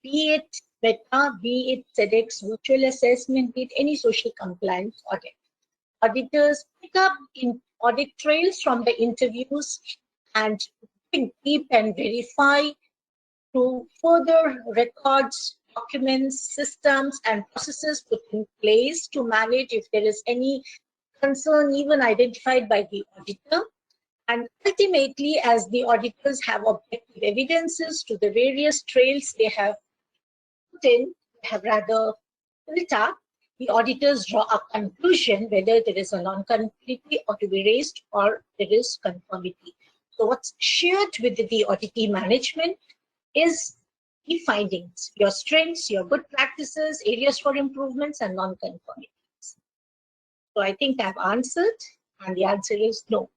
be it Meta, be it Sedex Virtual Assessment, be it any social compliance audit. Auditors pick up in audit trails from the interviews and dig deep and verify to further records, documents, systems, and processes put in place to manage if there is any concern even identified by the auditor. And ultimately, as the auditors have objective evidences to the various trails they have put in, have rather built up, the auditors draw a conclusion whether there is a non-conformity or to be raised or there is conformity. So what's shared with the auditee management is the findings, your strengths, your good practices, areas for improvements, and non-conformities. So I think I've answered, and the answer is no.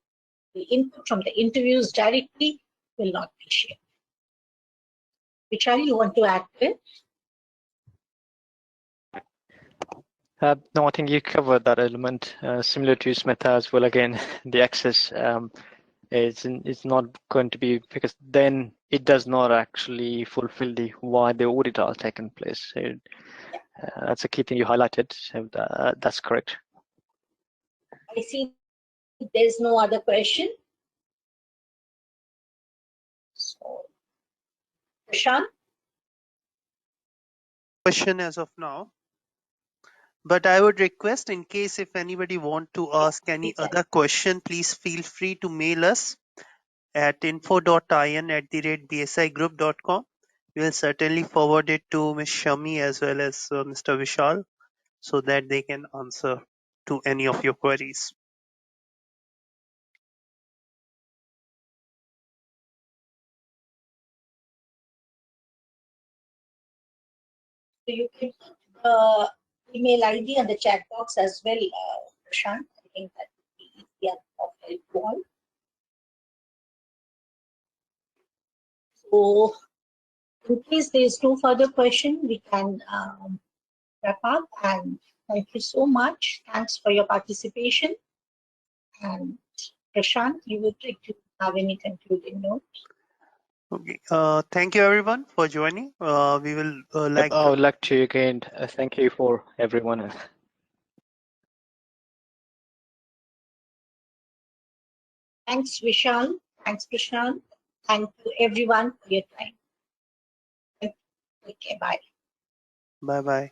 The input from the interviews directly will not be shared. Vishal, you want to add to it?
No, I think you covered that element. Similar to Smita as well. Again, the access it's not going to be, because then it does not actually fulfill the why the audit has taken place. So that's a key thing you highlighted. So that's correct.
I see there's no other question. So, Prashant?
Question as of now. But I would request, in case if anybody want to ask any other question, please feel free to mail us at info.in@bsigroup.com. We will certainly forward it to Ms. Shami as well as Mr. Vishal, so that they can answer to any of your queries.
So you can put the email ID on the chat box as well, Prashant. I think that would be easier of help to all. So in case there is no further question, we can wrap up. And thank you so much. Thanks for your participation. And Prashant, you would like to have any concluding notes?
Okay. Thank you everyone for joining. We will
I would like to again thank you for everyone.
Thanks, Vishal. Thanks, Prashant. Thank you everyone for your time. Okay, bye.
Bye bye.